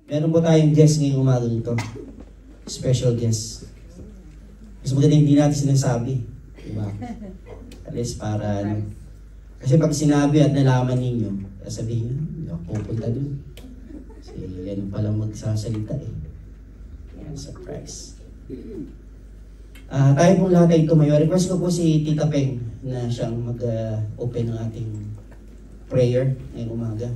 Meron po tayong guest ngayong umaga nito. Special guest. Mas maganda hindi natin sinasabi. Diba? At least para ano. Kasi pag sinabi at nalaman ninyo, sabihin nyo, hindi ako pupunta dun. Kasi yan palang magsasalita eh. Yan, surprise. Tayo pong lahat ay tumayo. Request ko po si Tita Peng na siyang mag-open ng ating prayer ngayong umaga.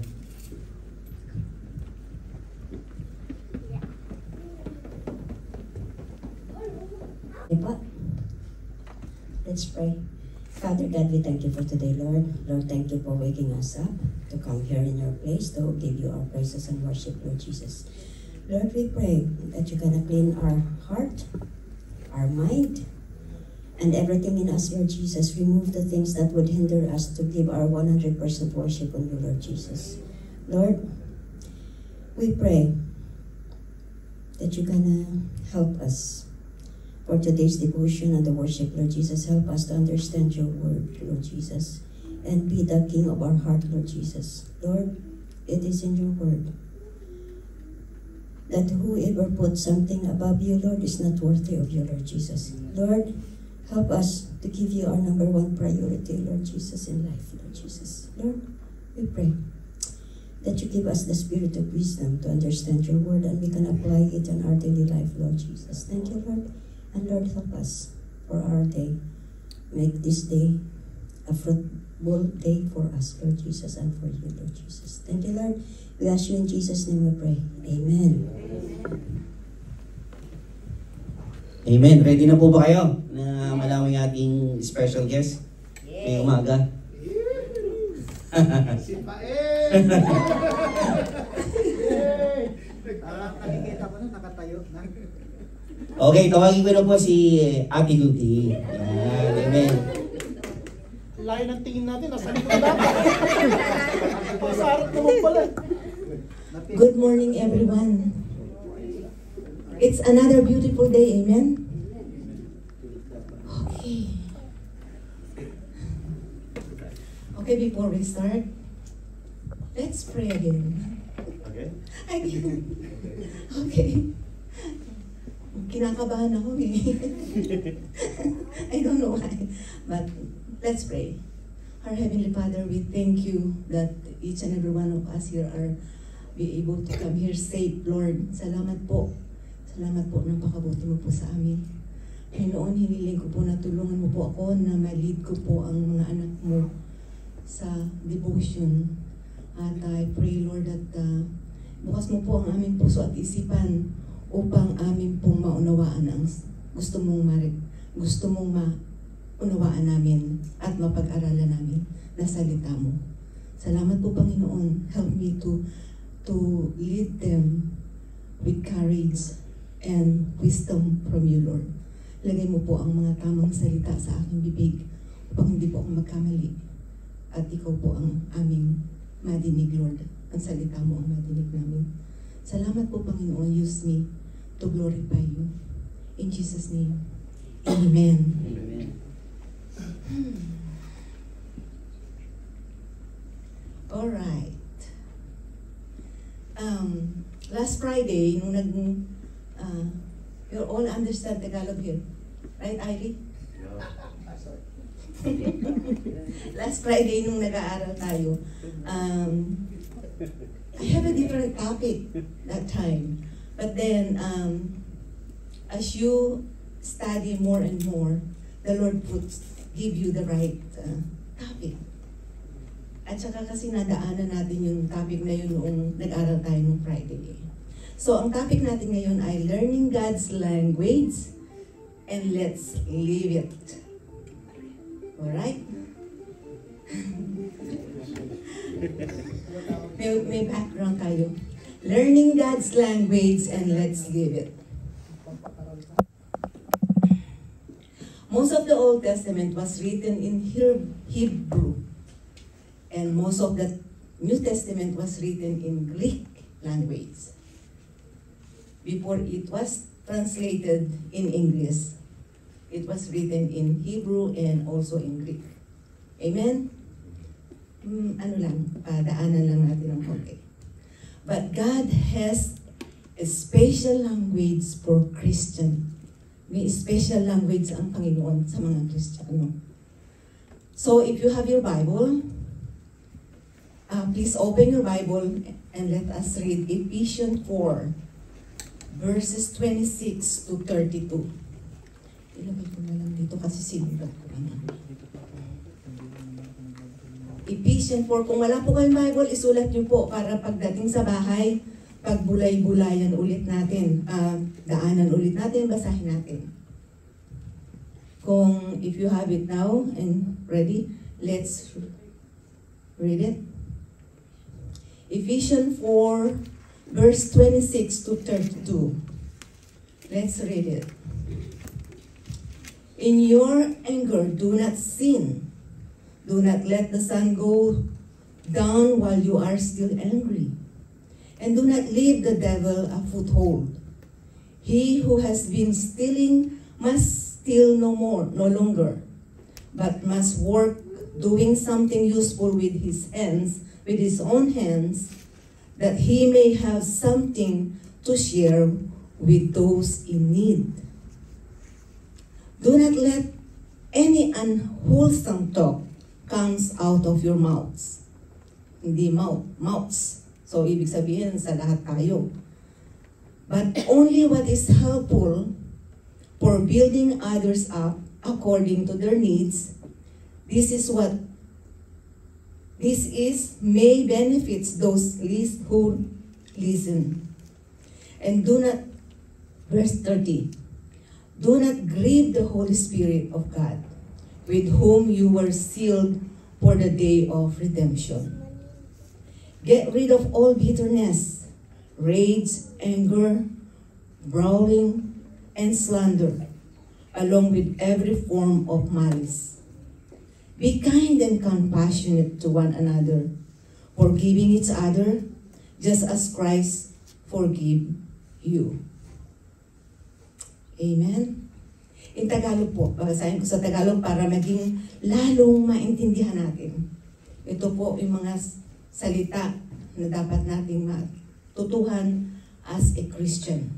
Let's pray. Father God, we thank you for today, Lord. Lord, thank you for waking us up to come here in your place to give you our praises and worship, Lord Jesus. Lord, we pray that you're gonna clean our heart, our mind, and everything in us, Lord Jesus. Remove the things that would hinder us to give our 100% worship on you, Lord Jesus. Lord, we pray that you're gonna help us for today's devotion and the worship, Lord Jesus. Help us to understand your word, Lord Jesus, and be the King of our heart, Lord Jesus. Lord, it is in your word that whoever puts something above you, Lord, is not worthy of you, Lord Jesus. Lord, help us to give you our number one priority, Lord Jesus, in life, Lord Jesus. Lord, we pray that you give us the spirit of wisdom to understand your word and we can apply it in our daily life, Lord Jesus. Thank you, Lord. And Lord, help us for our day. Make this day a fruitful day for us, Lord Jesus, and for you, Lord Jesus. Thank you, Lord. We ask you in Jesus' name we pray. Amen. Amen. Ready na po ba kayo na malaman yung ating special guest ngayong umaga? Si Paen! Nakikita ko na, nakatayo na. Okay, tawagin ko na po si Ate Luti. Ayan, amen. Layo ng tingin natin, nasa likod na. Pasarap naman pala. Good morning, everyone. It's another beautiful day, amen? Okay. Okay, before we start, let's pray again. Okay. Again. Okay. Kinakabahan ako eh. I don't know why. But let's pray. Our Heavenly Father, we thank you that each and every one of us here are be able to come here safe, Lord. Salamat po. Salamat po, napakabuti mo po sa amin. Panginoon, hiniling ko po na tulungan mo po ako na ma-lead ko po ang mga anak mo sa devotion. At I pray, Lord, that bukas mo po ang aming puso at isipan upang amin pong maunawaan ang gusto mong maunawaan namin at mapag-aralan namin na salita mo. Salamat po, Panginoon. Help me to lead them with courage and wisdom from you, Lord. Lagay mo po ang mga tamang salita sa aking bibig upang hindi po ako magkamali. At ikaw po ang aming madinig, Lord. Ang salita mo ang madinig namin. Salamat po, Panginoon. Use me to glorify you. In Jesus' name, Amen. Amen. Alright. Last Friday, nung you all understand Tagalog here. Right, Ivy? Last Friday, nung nag-aaral tayo, I have a different topic that time. But then, as you study more and more, the Lord give you the right topic. At saka kasi nadaanan natin yung topic na yun noong nag-aral tayo nung Friday. So, ang topic natin ngayon ay Learning God's Language and Let's Live It. Alright? may background tayo. Learning God's language and let's live it. Most of the Old Testament was written in Hebrew, and most of the New Testament was written in Greek language. Before it was translated in English, it was written in Hebrew and also in Greek. Amen? Daanan lang natin ng konti. But God has a special language for Christian. May special language ang Panginoon sa mga Kristiyano. So if you have your Bible, please open your Bible and let us read Ephesians 4, verses 26 to 32. Ilagay ko na lang dito kasi sinulat ko na. Ephesians 4, kung wala po kayong Bible, isulat niyo po para pagdating sa bahay, pagbulay-bulayan ulit natin, daanan ulit natin, basahin natin. Kung if you have it now and ready, let's read it. Ephesians 4, verse 26 to 32. Let's read it. In your anger, do not sin. Do not let the sun go down while you are still angry. And do not leave the devil a foothold. He who has been stealing must steal no longer, but must work doing something useful with his own hands, that he may have something to share with those in need. Do not let any unwholesome talk comes out of your mouths. Hindi mouths. So, ibig sabihin sa lahat tayo. But only what is helpful for building others up according to their needs. This may benefits those least who listen. And do not, verse 30, do not grieve the Holy Spirit of God, with whom you were sealed for the day of redemption. Get rid of all bitterness, rage, anger, brawling, and slander, along with every form of malice. Be kind and compassionate to one another, forgiving each other, just as Christ forgave you. Amen? In Tagalog po, babasahin ko sa Tagalog para maging lalong maintindihan natin. Ito po yung mga salita na dapat nating matutuhan as a Christian.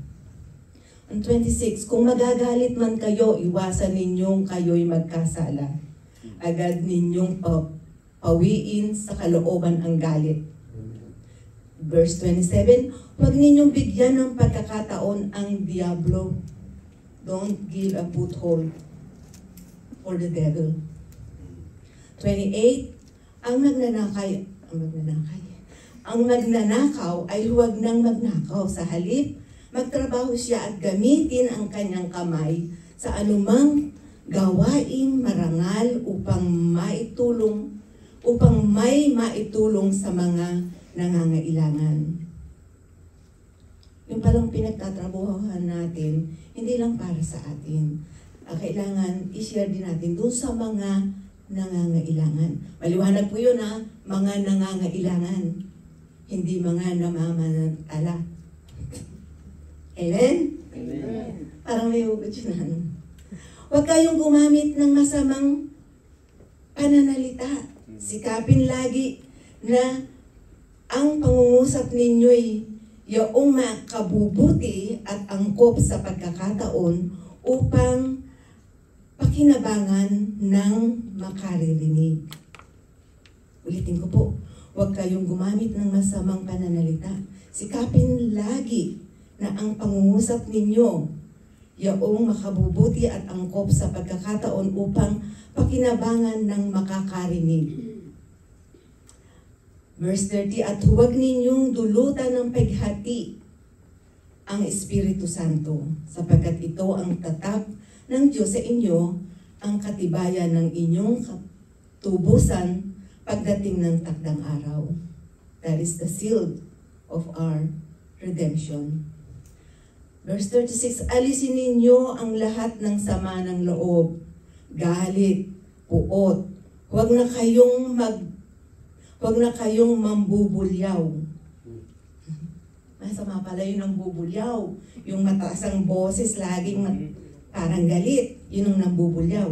Ang 26, kung magagalit man kayo, iwasan ninyong kayo'y magkasala. Agad ninyong pawiin sa kalooban ang galit. Verse 27, huwag ninyong bigyan ng pagkakataon ang diablo. Don't give a foothold for the devil. 28, ang magnanakaw ay huwag nang magnakaw. Sa halip, magtrabaho siya at gamitin ang kanyang kamay sa anumang gawaing marangal upang may maitulong sa mga nangangailangan. Yung palang pinagtatrabuhan natin, hindi lang para sa atin. Kailangan i-share din natin doon sa mga nangangailangan. Maliwanag po yun mga nangangailangan. Hindi mga namamanatala. Amen? Amen. Parang may hugot yun. Huwag kayong gumamit ng masamang pananalita. Sikapin lagi na ang pangungusap ninyo'y yaong makabubuti at angkop sa pagkakataon upang pakinabangan ng makaririnig. Ulitin ko po, huwag kayong gumamit ng masamang pananalita. Sikapin lagi na ang pangungusap ninyo yaong makabubuti at angkop sa pagkakataon upang pakinabangan ng makakarinig. Verse 30, at huwag ninyong dulutan ng paghati ang Espiritu Santo, sapagkat ito ang tatak ng Diyos sa inyo, ang katibayan ng inyong tubusan pagdating ng takdang araw. That is the seal of our redemption. Verse 36, alisin ninyo ang lahat ng sama ng loob, galit, puot. Huwag na kayong mambubulyaw. Masama pala yun ang bubulyaw. Yung mataas ang boses, laging parang galit. Yun ang nambubulyaw.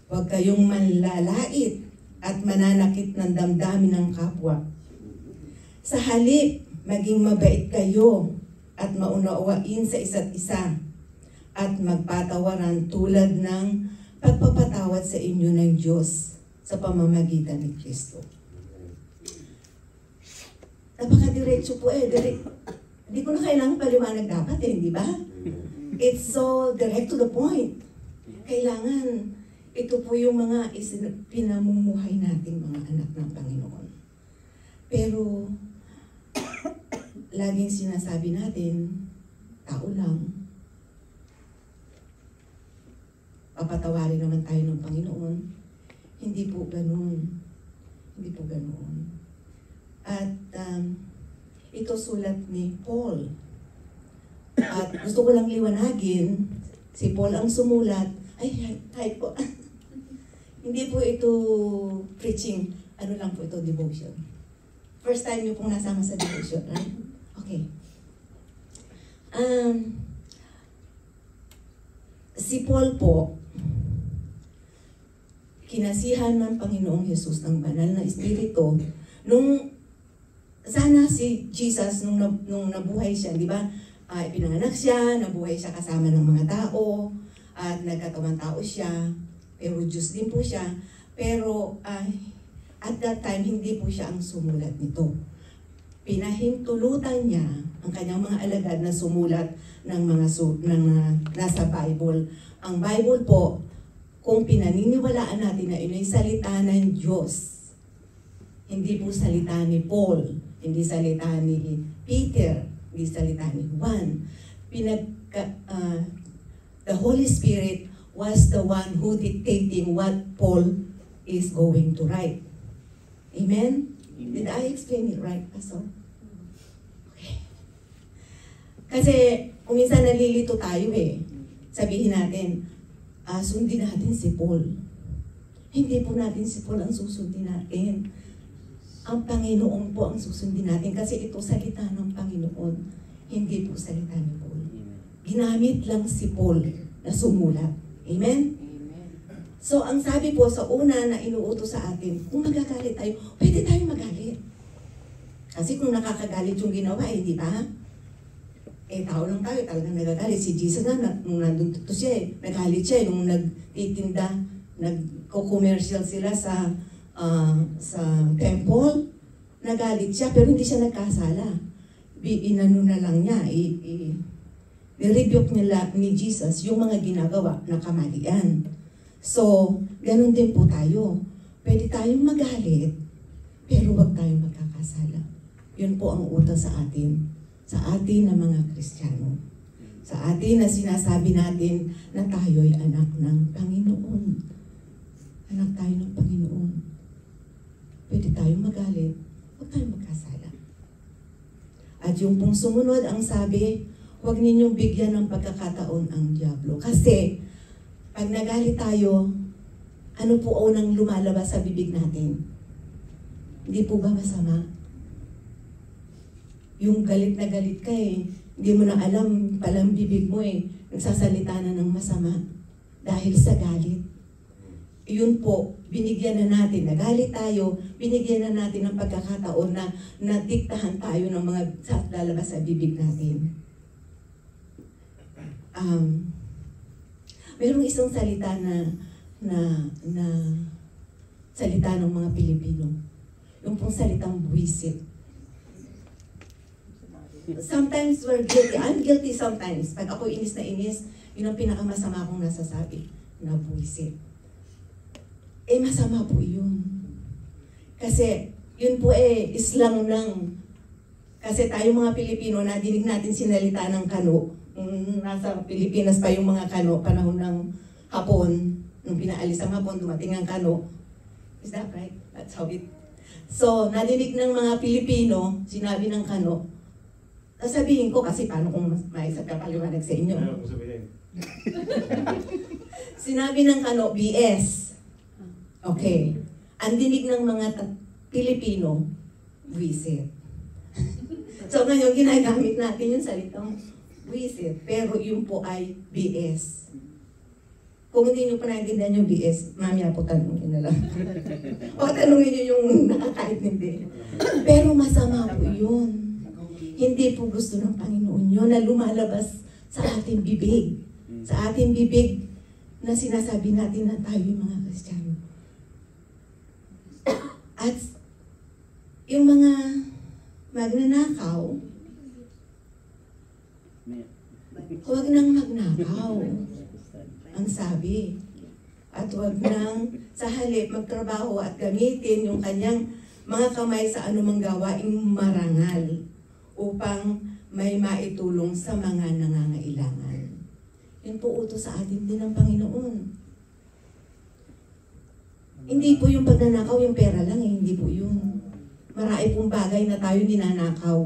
Huwag kayong manlalait at mananakit ng damdamin ng kapwa. Sa halip, maging mabait kayo at maunawain sa isa't isa at magpatawaran tulad ng pagpapatawad sa inyo ng Diyos sa pamamagitan ni Kristo. Napaka-diretso po Hindi ko na kailangan paliwanag dapat di ba? It's so direct to the point. Kailangan, ito po yung mga pinamumuhay nating mga anak ng Panginoon. Pero, laging sinasabi natin, tao lang. Papatawarin naman tayo ng Panginoon. Hindi po ganun. Hindi po ganun. At ito sulat ni Paul. At gusto ko lang liwanagin, si Paul ang sumulat. Hi po. Hindi po ito preaching, ano lang po ito, devotion. First time niyo pong nasama sa devotion, right? Okay. Si Paul po, kinasihan ng Panginoong Hesus ng banal na Espiritu, sana si Jesus nung nabuhay siya, di ba? Pinanganak siya, nabuhay siya kasama ng mga tao, at nagkatawang tao siya, pero Diyos din po siya. Pero at that time, hindi po siya ang sumulat nito. Pinahintulutan niya ang kanyang mga alagad na sumulat ng mga nasa Bible. Ang Bible po, kung pinaniniwalaan natin na ito'y salita ng Diyos, hindi po salita ni Paul, hindi salita ni Peter, hindi salita ni Juan. The Holy Spirit was the one who dictating what Paul is going to write. Amen? Did I explain it right, Pastor? Okay. Kasi, kung minsan nalilito tayo sabihin natin, sundin natin si Paul. Hindi po natin si Paul ang susundin natin. Ang Panginoon po ang susundin natin kasi ito salita ng Panginoon, hindi po salita ni Paul. Ginamit lang si Paul na sumulat. Amen? So, ang sabi po sa una na inuutos sa atin, kung magagalit tayo, pwede tayong magalit. Kasi kung nakakagalit yung ginawa, di ba? Tao lang tayo, talagang nagagalit. Si Jesus na, nung nandun to siya nagalit siya nung nagtitinda, nagko-commercial sila sa temple, nagalit siya, pero hindi siya nagkasala. Inano na lang niya, i-rebuke nila ni Jesus yung mga ginagawa na kamalian. So, ganun din po tayo. Pwede tayong magalit, pero huwag tayong magkakasala. Yun po ang utos sa atin na mga Kristiyano. Sa atin na sinasabi natin na tayo'y anak ng Panginoon. Anak tayo ng Panginoon. Pwede tayong magalit, huwag tayong magkasala. At yung pong sumunod, ang sabi, huwag ninyong bigyan ng pagkakataon ang dyablo. Kasi, pag nagalit tayo, ano po unang lumalabas sa bibig natin? Hindi po ba masama? Yung galit na galit ka hindi mo na alam palang bibig mo nagsasalita na ng masama dahil sa galit. Yun po, binigyan na natin, nagalit tayo, binigyan na natin ng pagkakataon na nadiktahan tayo ng mga lalabas sa bibig natin. Merong isang salita na salita ng mga Pilipino. Yung pong salitang buwisit. Sometimes we're guilty. I'm guilty sometimes. Pag ako inis na inis, yun ang pinakamasama kong nasasabi, na buwisit. Masama po yun. Kasi, yun po Islam kasi tayo mga Pilipino, nadinig natin sinalita ng kano. Nasa Pilipinas pa yung mga kano, panahon ng Hapon, nung pinaalis ang Hapon, dumating ang kano. Is that right? That's how it... So, nadinig ng mga Pilipino, sinabi ng kano, sasabihin ko kasi paano kung may isa papaliwanag sa inyo. Ano ko sabihin? Sinabi ng kano, BS. Okay. Ang dinig ng mga Pilipino, visit. So ngayon, ginagamit natin yung salitang visit. Pero yun po ay BS. Kung hindi nyo pa naintindihan yung BS, mamaya po tanongin na lang. O tanongin nyo yung nakakaintindi. Pero masama po yun. Hindi po gusto ng Panginoon yun na lumalabas sa ating bibig. Sa ating bibig na sinasabi natin na tayo yung mga Kristiyano. At yung mga magnanakaw, huwag nang magnakaw, ang sabi. At huwag nang sa halip magtrabaho at gamitin yung kanyang mga kamay sa anumang gawaing marangal upang may maitulong sa mga nangangailangan. Yun po utos sa atin din ng Panginoon. Hindi po yung pagnanakaw, yung pera lang, hindi po yun. Marami pong bagay na tayo ninanakaw.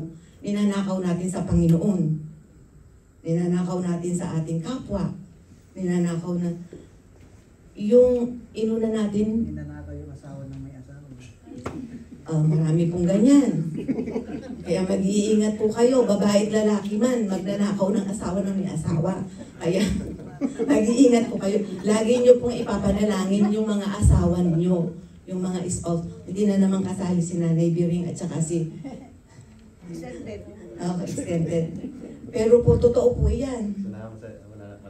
Ninanakaw natin sa Panginoon. Ninanakaw natin sa ating kapwa. Ninanakaw na yung inuna natin. Ninanakaw yung asawa ng may asawa. Marami pong ganyan. Kaya mag-iingat po kayo, babae at lalaki man, magnanakaw ng asawa ng may asawa. Kaya mag-iingat po kayo. Lagi nyo pong ipapanalangin yung mga asawa nyo, yung mga spouse. Hindi na naman kasali si Nanay Biring at saka si extended. Pero po, totoo po yan. Wala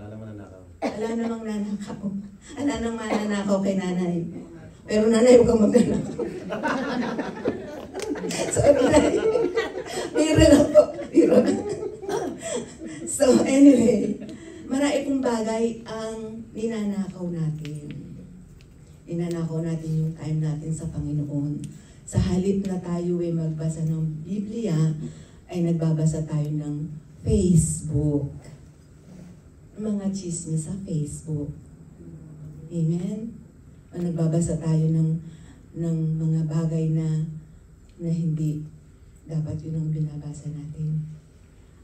namang nanakaw. Wala namang nanakaw. Wala namang mananakaw kay Nanay. Pero Nanay, huwag kang magnanakaw. Sorry, Nanay. Biro lang po. Biro. So anyway, marami pong bagay ang ninanakaw natin. Ninanakaw natin yung time natin sa Panginoon. Sa halip na tayo ay magbasa ng Biblia, ay nagbabasa tayo ng Facebook. Mga chismis sa Facebook. Amen? O nagbabasa tayo ng mga bagay na hindi dapat yun ang binabasa natin.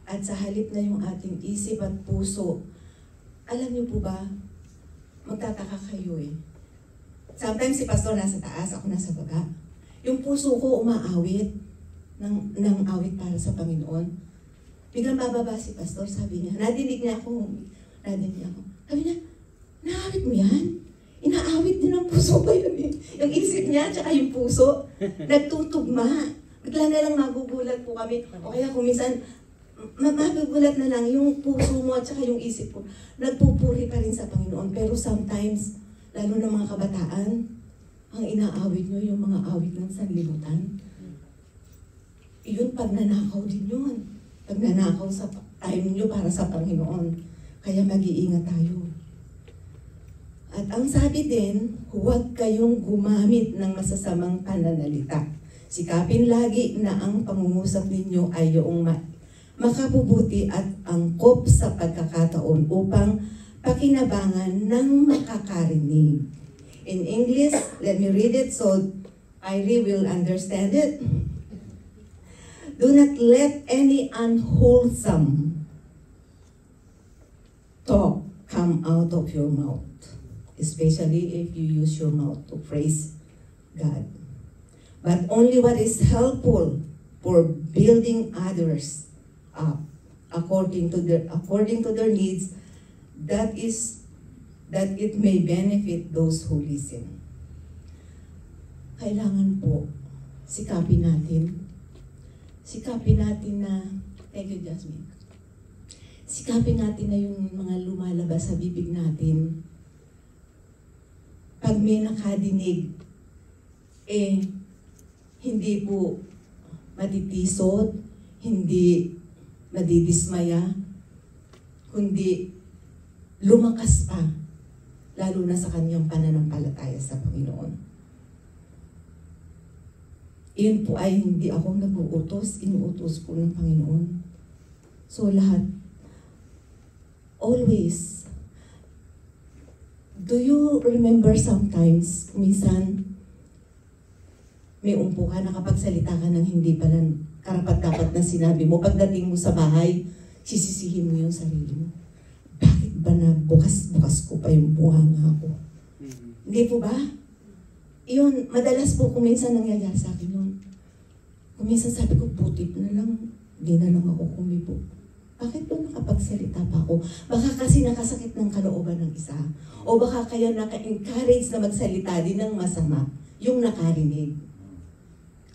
At sa halip na yung ating isip at puso, alam niyo po ba, magtataka kayo eh. Sometimes si pastor nasa taas, ako nasa baba. Yung puso ko umaawit ng awit para sa Panginoon. Biglang bababa si pastor, sabi niya, nadinig niya ako. Sabi niya, naawit mo yan? Inaawit din ang puso ko yun eh. Yung isip niya, tsaka yung puso, nagtutugma. Bigla na lang magugulat po kami. O kaya kung minsan, magugulat na lang yung puso mo at saka yung isip mo. Nagpupuri pa rin sa Panginoon. Pero sometimes, lalo na mga kabataan, ang inaawit nyo yung mga awit ng sanlibutan. Yun, pagnanakaw din yun. Pagnanakaw sa time nyo para sa Panginoon. Kaya mag-iingat tayo. At ang sabi din, huwag kayong gumamit ng masasamang pananalita. Sikapin lagi na ang pangungusap ninyo ay yung makabubuti at angkop sa pagkakataon upang pakinabangan ng makakarinig. In English, let me read it so Irie will understand it. Do not let any unwholesome talk come out of your mouth, especially if you use your mouth to praise God. But only what is helpful for building others up according to their needs, that it may benefit those who listen. Kailangan po sikapin natin na, thank you Jasmine, sikapin natin na yung mga lumalabas sa bibig natin. Pag may nakadinig, hindi po matitisod, hindi madidismaya, kundi lumakas pa, lalo na sa kanyang pananampalataya sa Panginoon. Iyon po ay hindi ako nag-uutos, inuutos po ng Panginoon. So lahat, always, do you remember sometimes, minsan, may umpo ka, nakapagsalita ka ng hindi pala karapat-dapat na sinabi mo. Pagdating mo sa bahay, sisisihin mo yung sarili mo. Bakit ba na bukas-bukas ko pa yung bunganga ko? Hindi po ba? Yun, madalas po kung minsan nangyayari sa akin yun. Kung minsan sabi ko, buti na lang, hindi na lang ako kumibo. Bakit ba nakapagsalita pa ako? Baka kasi nakasakit ng kalooban ng isa. O baka kaya naka-encourage na magsalita din ng masama yung nakarinig.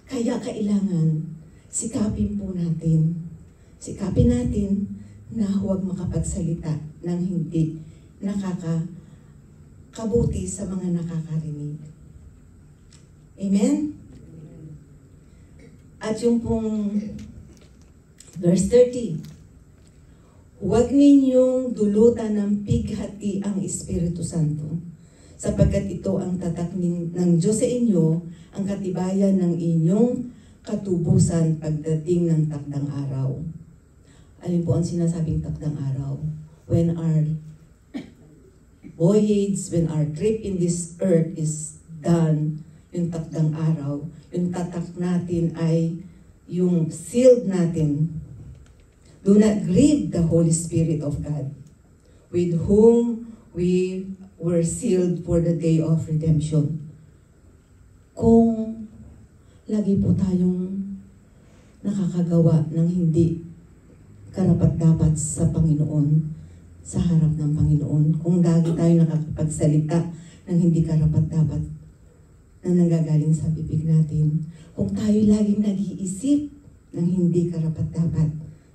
Kaya kailangan sikapin po natin Sikapin natin na huwag makapagsalita ng hindi nakakabuti sa mga nakakarinig. Amen? At yung pong verse 30, huwag ninyong dulutan ng pighati ang Espiritu Santo, sapagkat ito ang tatak ng Diyos sa inyo, ang katibayan ng inyong katubusan pagdating ng takdang araw. Alin po ang sinasabing takdang araw? When our voyage, when our trip in this earth is done, yung takdang araw, yung tatak natin ay yung sealed natin. Do not grieve the Holy Spirit of God, with whom we were sealed for the day of redemption. Kung lagi po tayong nakakagawa ng hindi karapat-dapat sa Panginoon, sa harap ng Panginoon, kung lagi tayo nakakapagsalita ng hindi karapat-dapat na nanggagaling sa bibig natin, kung tayo laging nag-iisip ng hindi karapat-dapat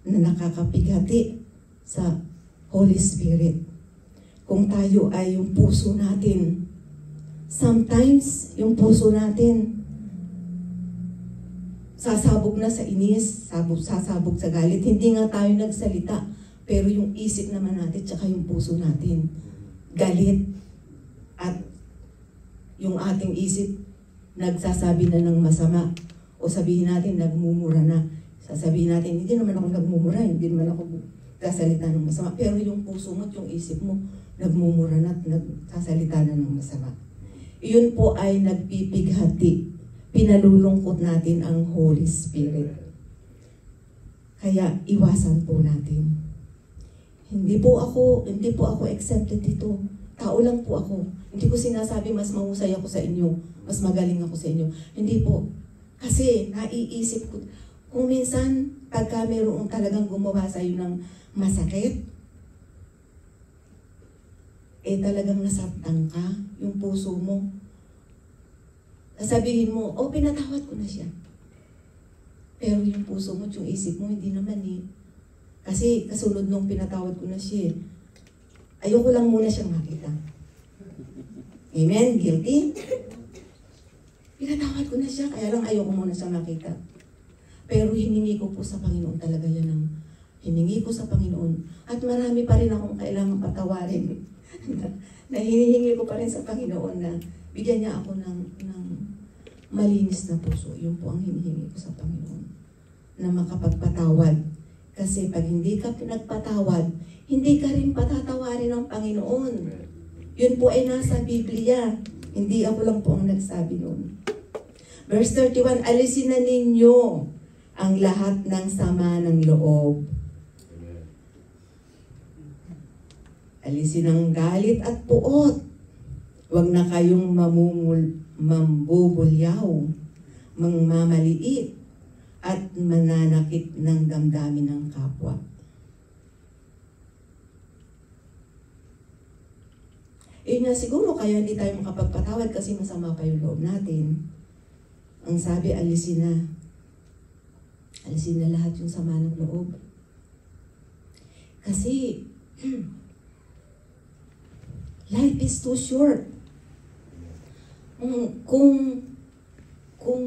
na nakakapighati sa Holy Spirit, kung tayo ay yung puso natin, sometimes yung puso natin sasabog na sa inis, sasabog sa galit. Hindi nga tayo nagsalita, pero yung isip naman natin, tsaka yung puso natin, galit. At yung ating isip, nagsasabi na ng masama. O sabihin natin, nagmumura na. Sasabihin natin, hindi naman ako nagmumura, hindi naman ako nagsasalita ng masama. Pero yung puso mo at yung isip mo, nagmumura na at nagsasalita na ng masama. Iyon po ay nagpipighati. Pinalulungkot natin ang Holy Spirit. Kaya iwasan po natin. Hindi po ako exempted dito. Tao lang po ako. Hindi ko sinasabi mas mahusay ako sa inyo, mas magaling ako sa inyo. Hindi po. Kasi naiisip ko, kung minsan pagka mayroong talagang gumawa sa iyo ng masakit, talagang nasaktan ka, yung puso mo. Sabihin mo, pinatawad ko na siya. Pero yung puso mo, yung isip mo, hindi naman eh. Kasi kasunod nung pinatawad ko na siya, ayoko lang muna siyang makita. Amen? Guilty? Pinatawad ko na siya, kaya lang ayoko muna siyang makita. Pero hiningi ko po sa Panginoon talaga yan ang hiningi ko sa Panginoon. At marami pa rin akong kailangang patawarin. na hinihingi ko pa rin sa Panginoon na bigyan niya ako ng malinis na puso. Yun po ang hinihingi ko sa Panginoon. Na makapagpatawad. Kasi pag hindi ka pinagpatawad, hindi ka rin patatawarin ng Panginoon. Yun po ay nasa Biblia. Hindi ako lang po ang nagsabi nun. Verse 31, alisin na ninyo ang lahat ng sama ng loob. Alisin ang galit at puot. Huwag na kayong mambubulyaw, mangmamaliit, at mananakit ng damdamin ng kapwa. Yun nga siguro kaya hindi tayo makapagpatawad kasi masama pa yung loob natin. Ang sabi, alisin na. Alisin na lahat yung sama ng loob. Kasi, life is too short. Kung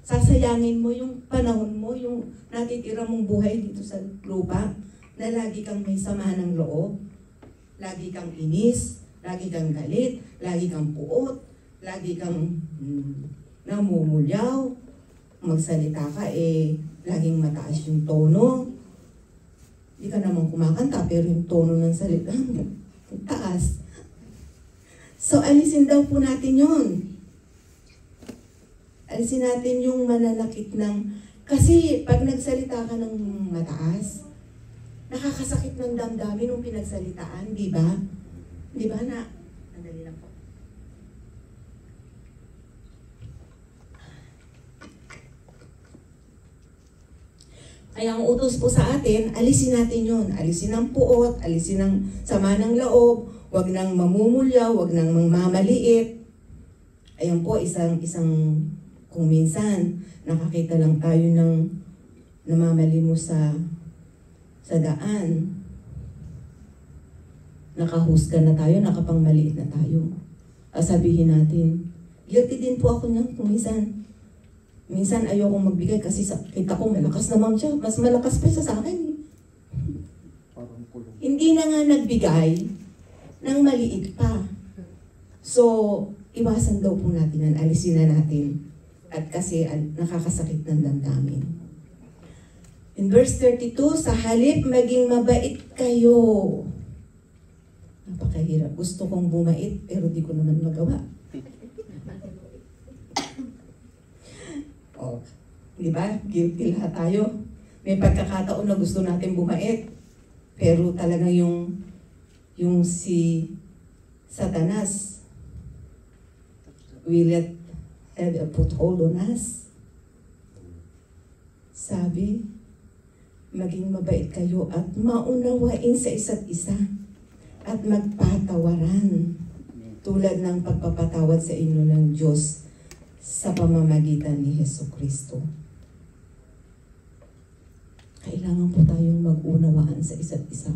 sasayangin mo yung panahon mo, yung natitira mong buhay dito sa lupa, na lagi kang may sama ng loob, lagi kang inis, lagi kang galit, lagi kang puot, lagi kang namumulyaw, magsalita ka, laging mataas yung tono. Hindi ka naman kumakanta, pero yung tono ng salita, taas. So, alisin daw po natin yun. Alisin natin yung mananakit ng... Kasi, pag nagsalita ka ng mataas, nakakasakit ng damdamin nung pinagsalitaan, di ba? Di ba na? Andali lang po. Kaya ang utos po sa atin, alisin natin yun. Alisin ang puot, alisin ang sama ng loob, huwag nang mamumulyaw, huwag nang mamaliit. Ayan po, isang kung minsan, nakakita lang tayo ng namamalimos sa sa daan, nakahusga na tayo, nakapangmaliit na tayo. Sabihin natin, guilty din po ako niyan kung minsan ayokong magbigay kasi kita ko malakas naman siya, mas malakas pa siya sa akin. Parang kulong. Hindi na nga nagbigay ng maliit pa. So, iwasan daw po natin yan, alisin na natin. At kasi nakakasakit ng damdamin. In verse 32, sa halip maging mabait kayo. Napakahirap. Gusto kong bumait pero di ko naman magawa. Oh, di ba? Guilty lahat tayo. May pagkakataon na gusto natin bumait. Pero talagang yung si Satanas will have a foothold on us. Sabi, maging mabait kayo at maunawain sa isa't isa at magpatawaran tulad ng pagpapatawad sa inyo ng Diyos sa pamamagitan ni Jesucristo. Kailangan po tayong mag-unawaan sa isa't isa.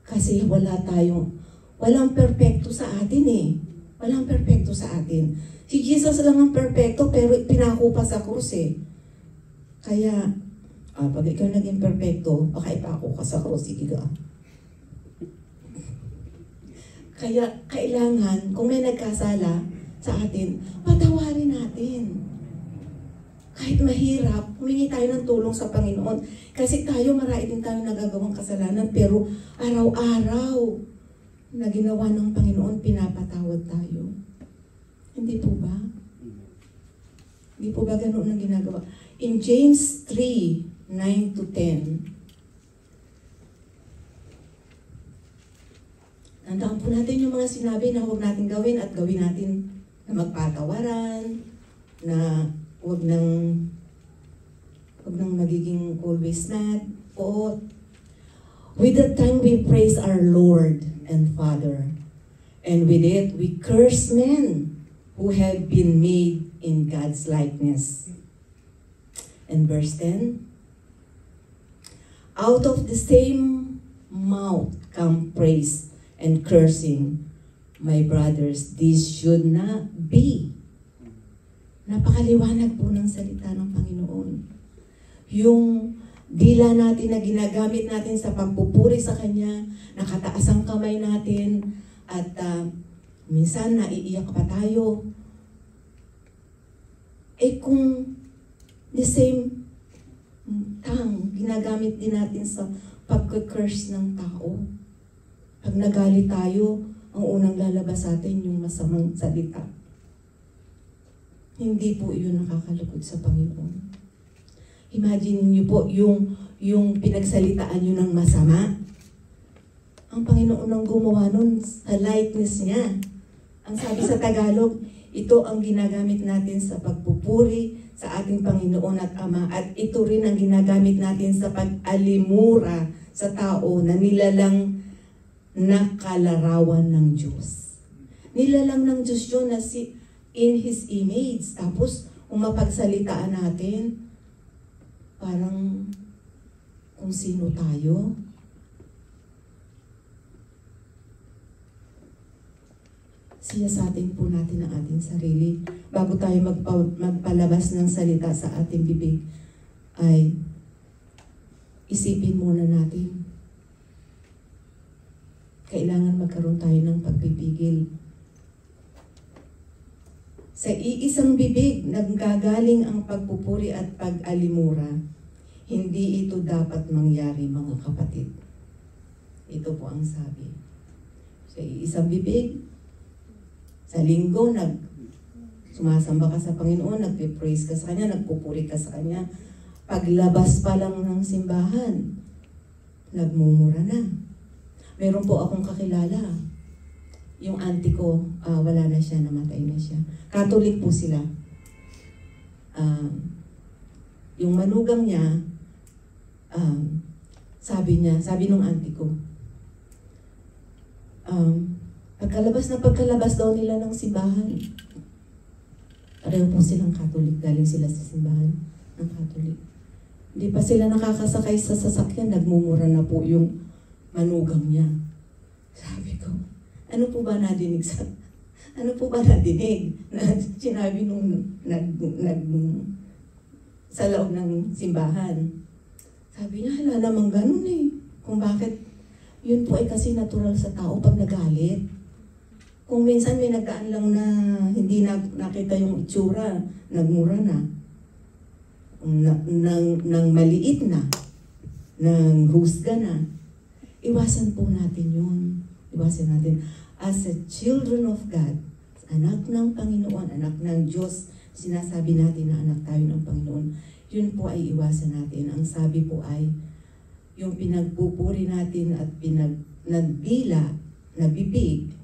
Kasi walang perpekto sa atin eh. Walang perpekto sa atin. Si Jesus lang ang perpekto pero pinako pa sa krus eh. Kaya, pag ikaw naging perpekto, baka ipako ka sa krus, sige ka. Kaya kailangan, kung may nagkasala sa atin, patawarin natin. Kahit mahirap, humingi tayo ng tulong sa Panginoon. Kasi marami din tayo nagagawang kasalanan, pero araw-araw na ginawa ng Panginoon, pinapatawad tayo. Hindi po ba? Hindi po ba ganoon ang ginagawa? In James 3, 9-10, tandaan po natin yung mga sinabi na huwag natin gawin at gawin natin na magpatawaran, na huwag nang magiging always mad. O, with the tongue we praise our Lord and Father, and with it we curse men who have been made in God's likeness. And verse 10, out of the same mouth come praise and cursing. My brothers, this should not be. Napakaliwanag po ng salita ng Panginoon. Yung dila natin na ginagamit natin sa pagpupuri sa Kanya, nakataas ang kamay natin, at minsan naiiyak pa tayo. Kung the same tongue, ginagamit din natin sa pagka-curse ng tao. Pag nagalit tayo, ang unang lalabas sa atin yung masamang salita. Hindi po yun nakakalugod sa Panginoon. Imagine niyo po yung pinagsalitaan niyo ng masama. Ang Panginoon ang gumawa nun sa likeness niya. Ang sabi sa Tagalog, ito ang ginagamit natin sa pagpupuri sa ating Panginoon at Ama. At ito rin ang ginagamit natin sa pag-alimura sa tao na nilalang na kalarawan ng Diyos. Nilalang ng Diyos yun na in His image. Tapos, kung mapagsalitaan natin, parang kung sino tayo. Siyasatin po natin ang ating sarili. Bago tayo magpalabas ng salita sa ating bibig, ay isipin muna natin. Kailangan magkaroon tayo ng pagpipigil. Sa iisang bibig, naggagaling ang pagpupuri at pag-alimura. Hindi ito dapat mangyari, mga kapatid. Ito po ang sabi. Sa iisang bibig, sa linggo, sumasamba ka sa Panginoon, nagpe-praise ka sa Kanya, nagpupuri ka sa Kanya. Paglabas pa lang ng simbahan, nagmumura na. Meron po akong kakilala. Yung auntie ko, wala na siya, namatay na siya. Catholic po sila. Yung manugang niya, sabi nung auntie ko, pagkalabas daw nila ng simbahan, pareho po silang Catholic, galing sila sa simbahan ng Catholic. Hindi pa sila nakakasakay sa sasakyan, nagmumura na po yung manugang niya. Sabi ko, ano po ba nadinig na sinabi nung sa loob ng simbahan? Sabi niya, hala namang ganun eh. Kung bakit, yun po ay kasi natural sa tao pag nagalit. Kung minsan may nagdaan lang na hindi nakita yung itsura, nagmura na. Nang maliit na, nang husga na. Iwasan po natin yun. Iwasan natin. As a children of God, anak ng Panginoon, anak ng Diyos, sinasabi natin na anak tayo ng Panginoon, yun po ay iwasan natin. Ang sabi po ay, yung pinagpupuri natin at pinagnagdila na bibig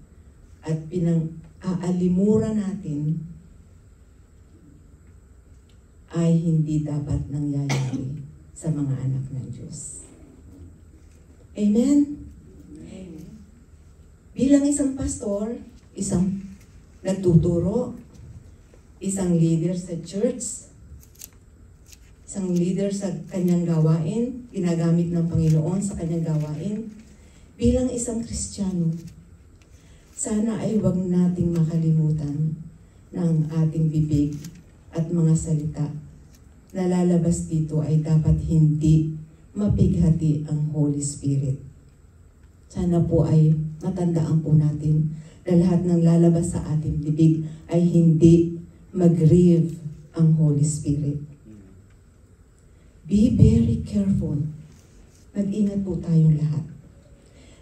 at pinang-aalimura natin ay hindi dapat nangyayari sa mga anak ng Diyos. Amen? Bilang isang pastor, isang nagtuturo, isang leader sa church, isang leader sa kanyang gawain, ginagamit ng Panginoon sa kanyang gawain, bilang isang Kristiyano, sana ay huwag nating makalimutan ng ating bibig at mga salita na lalabas dito ay dapat hindi mapighati ang Holy Spirit. Sana po ay matandaan po natin na lahat ng lalabas sa ating bibig ay hindi mag-grieve ang Holy Spirit. Be very careful. Mag-ingat po tayong lahat.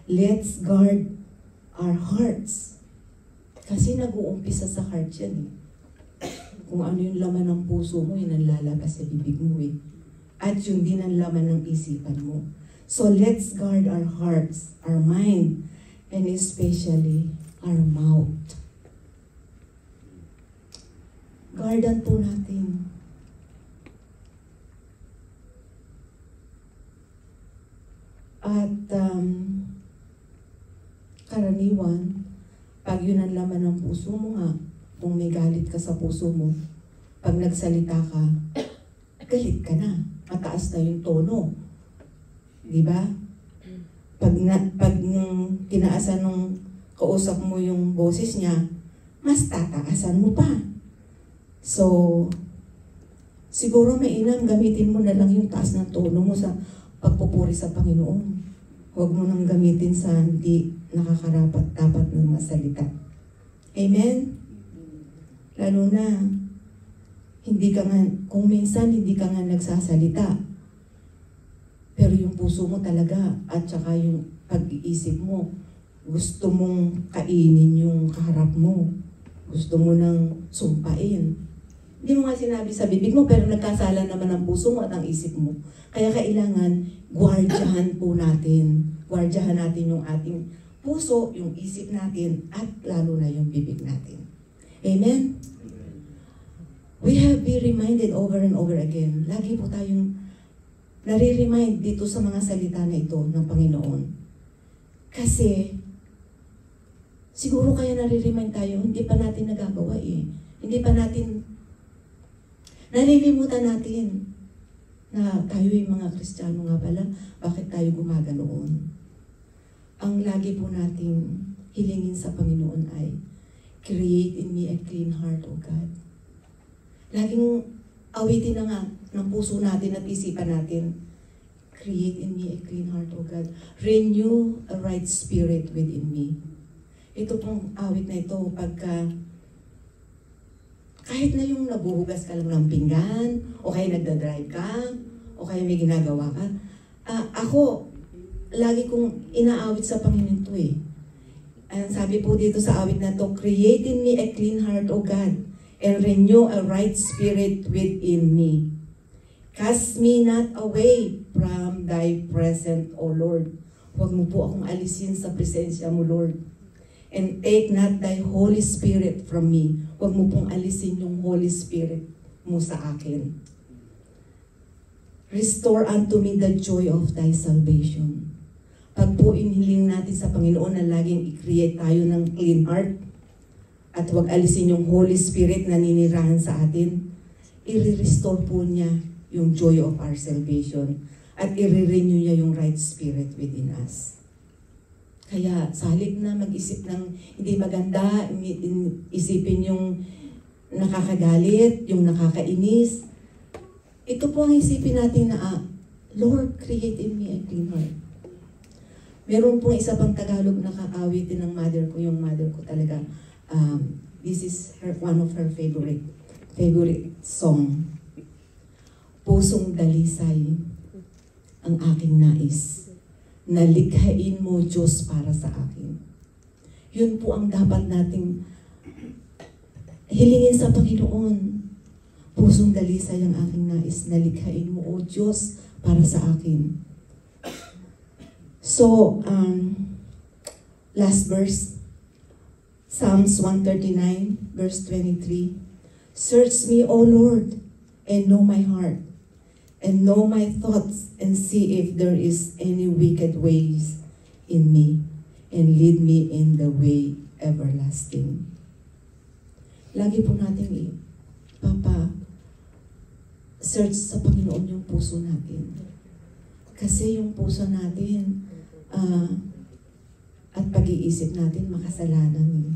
Let's guard our hearts. Kasi nag-uumpisa sa heart yan eh. Kung ano yung laman ng puso mo, yun ang lalabas sa bibig mo eh. At yun din ang laman ng isipan mo. So let's guard our hearts, our mind, and especially our mouth. Guardan po natin. At karaniwan, pag yun ang laman ng puso mo nga, kung may galit ka sa puso mo, pag nagsalita ka, galit ka na. Mataas na yung tono. Di ba? Pag tinaasan ng kausap mo yung boses niya, mas tataasan mo pa. So, siguro mainam gamitin mo na lang yung taas ng tono mo sa pagpupuri sa Panginoon. Huwag mo nang gamitin sa hindi nakakarapat-dapat ng mga salita. Amen? Lalo na, hindi ka nga, kung minsan hindi ka nga nagsasalita, pero yung puso mo talaga at saka yung pag-iisip mo, gusto mong kainin yung kaharap mo. Gusto mo nang sumpain. Hindi mo nga sinabi sa bibig mo, pero nagkasala naman ang puso mo at ang isip mo. Kaya kailangan, guardyahan po natin. Guardyahan natin yung ating puso, yung isip natin, at lalo na yung bibig natin. Amen? We have been reminded over and over again. Lagi po tayong nare-remind dito sa mga salita na ito ng Panginoon. Kasi, siguro kaya nare-remind tayo, hindi pa natin nagagawa eh. Hindi pa natin, nalilimutan natin na tayo yung mga Kristiyano nga pala, bakit tayo gumaganoon? Ang lagi po nating hilingin sa Panginoon ay, create in me a clean heart, O God. Laging awitin na nga ng puso natin at isipan natin. Create in me a clean heart, O God. Renew a right spirit within me. Ito pong awit na ito, pagka kahit na yung nabuhugas ka lang ng pinggan, o kaya nagdadrive ka, o kaya may ginagawa ka, ako, lagi kong inaawit sa Panginoon ito eh. And sabi po dito sa awit na to, create in me a clean heart, O God, and renew a right spirit within me. Cast me not away from thy presence, O Lord. Huwag mo po akong alisin sa presensya mo, Lord. And take not thy Holy Spirit from me. Huwag mo pong alisin yung Holy Spirit mo sa akin. Restore unto me the joy of thy salvation. Pag po inihiling natin sa Panginoon na laging i-create tayo ng clean heart, at huwag alisin yung Holy Spirit na ninirahan sa atin, i-restore po niya yung joy of our salvation at i-renew niya yung right spirit within us. Kaya sa halip na mag-isip ng hindi maganda, isipin yung nakakagalit, yung nakakainis, ito po ang isipin natin na, Lord, create in me a clean heart. Meron pong isa pang Tagalog na kaawitin ng mother ko. Yung mother ko talaga, this is one of her favorite song. Pusong dalisay ang aking nais. Nalikhain mo, Diyos, para sa akin. Yun po ang dapat nating hilingin sa Panginoon. Pusong dalisay ang aking nais. Nalikhain mo, O Diyos, para sa akin. So, last verse, Psalms 139, verse 23. Search me, O Lord, and know my heart, and know my thoughts, and see if there is any wicked ways in me, and lead me in the way everlasting. Lagi po natin search sa Panginoon yung puso natin. Kasi yung puso natin at pag-iisip natin makasalanan.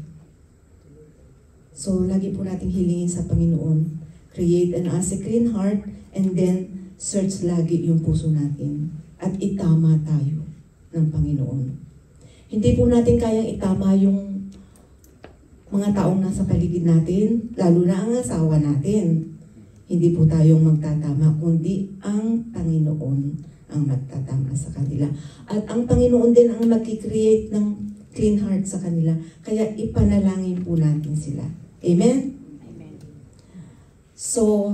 So, lagi po natin hilingin sa Panginoon. Create in us a clean heart and then search lagi yung puso natin. At itama tayo ng Panginoon. Hindi po natin kayang itama yung mga taong nasa paligid natin, lalo na ang asawa natin. Hindi po tayong magtatama, kundi ang Panginoon ang magtatama sa kanila. At ang Panginoon din ang mag-create ng clean heart sa kanila. Kaya ipanalangin po natin sila. Amen? Amen. So,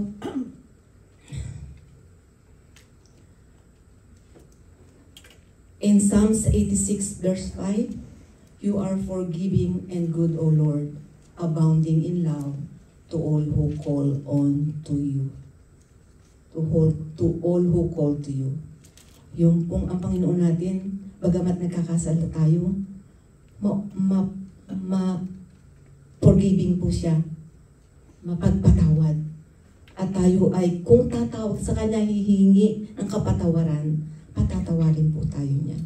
in Psalms 86 verse 5, you are forgiving and good, O Lord, abounding in love to all who call on to you. To all who call to you. Yung pong ang Panginoon natin, bagamat nagkakasala tayo, forgiving po siya, mapagpatawad. At tayo ay, kung tatawag sa Kanya, hihingi ng kapatawaran, patatawarin po tayo niya.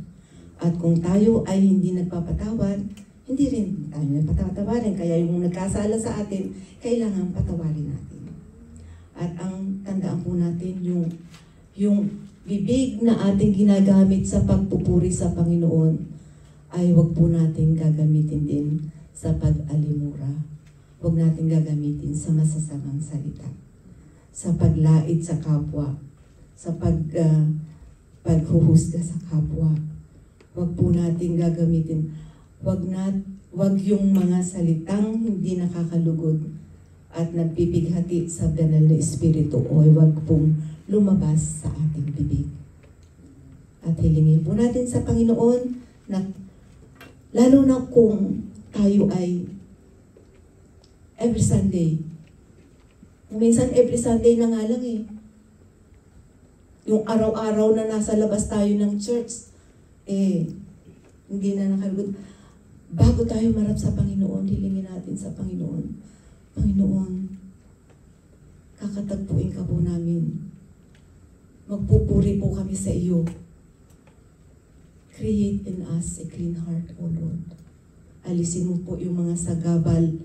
At kung tayo ay hindi nagpapatawad, hindi rin tayo nagpatawarin. Kaya yung nagkasala sa atin, kailangan patawarin natin. At ang tandaan po natin, yung bibig na ating ginagamit sa pagpupuri sa Panginoon ay huwag po natin gagamitin din sa pag-alimura. Huwag natin gagamitin sa masasamang salita. Sa paglait sa kapwa. Sa paghuhusga sa kapwa. Huwag po natin gagamitin. Huwag yung mga salitang hindi nakakalugod at nagpipighati sa banal na espiritu o huwag pong lumabas sa ating bibig. At hilingin po natin sa Panginoon na lalo na kung tayo ay every Sunday. Minsan every Sunday na nga lang eh. Yung araw-araw na nasa labas tayo ng church, hindi na nakalugod. Bago tayo marap sa Panginoon, hilingin natin sa Panginoon. Panginoon, kakatagpuin ka po namin. Magpupuri po kami sa iyo. Create in us a clean heart, O Lord. Alisin mo po yung mga sagabal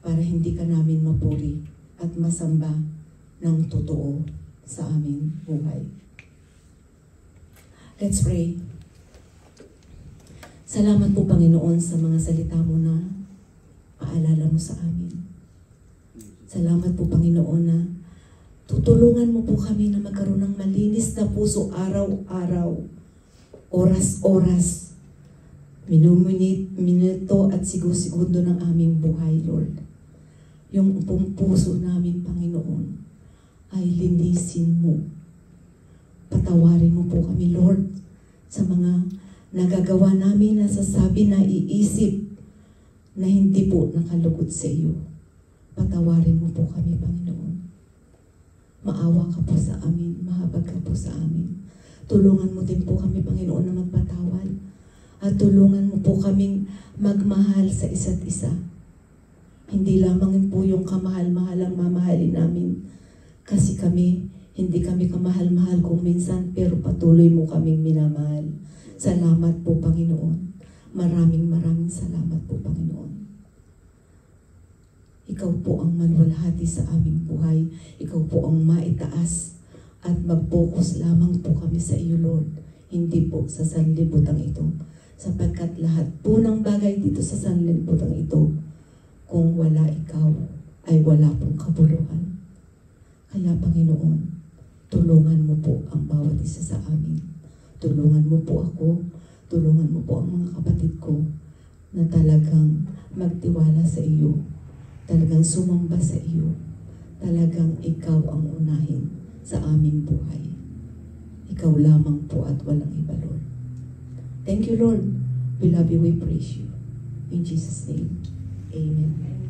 para hindi ka namin mapuri at masamba ng totoo sa aming buhay. Let's pray. Salamat po, Panginoon, sa mga salita mo na paalala mo sa amin. Salamat po, Panginoon, na tutulungan mo po kami na magkaroon ng malinis na puso araw-araw, oras-oras, minuto at segundo ng aming buhay, Lord. Yung puso namin, Panginoon, ay linisin mo. Patawarin mo po kami, Lord, sa mga nagagawa namin na sasabi na iisip na hindi po nakalugod sa iyo. Patawarin mo po kami, Panginoon. Maawa ka po sa amin, mahabag ka po sa amin. Tulungan mo din po kami, Panginoon, na magpatawad. At tulungan mo po kaming magmahal sa isa't isa. Hindi lamang po yung kamahal-mahal ang mamahalin namin. Kasi kami, Hindi kami kamahal-mahal kung minsan, pero patuloy mo kaming minamahal. Salamat po, Panginoon. Maraming salamat po, Panginoon. Ikaw po ang manwalhati sa aming buhay. Ikaw po ang maitaas. At mag-focus lamang po kami sa iyo, Lord. Hindi po sa sanlibutan ito. Sapagkat lahat po ng bagay dito sa sanlibutan ito, kung wala ikaw, ay wala pong kabuluhan. Kaya, Panginoon, tulungan mo po ang bawat isa sa amin. Tulungan mo po ako. Tulungan mo po ang mga kapatid ko na talagang magtiwala sa iyo. Talagang sumamba sa iyo. Talagang ikaw ang unahin sa aming buhay. Ikaw lamang po at walang iba, Lord. Thank you, Lord. We love you, we praise you. In Jesus' name, amen.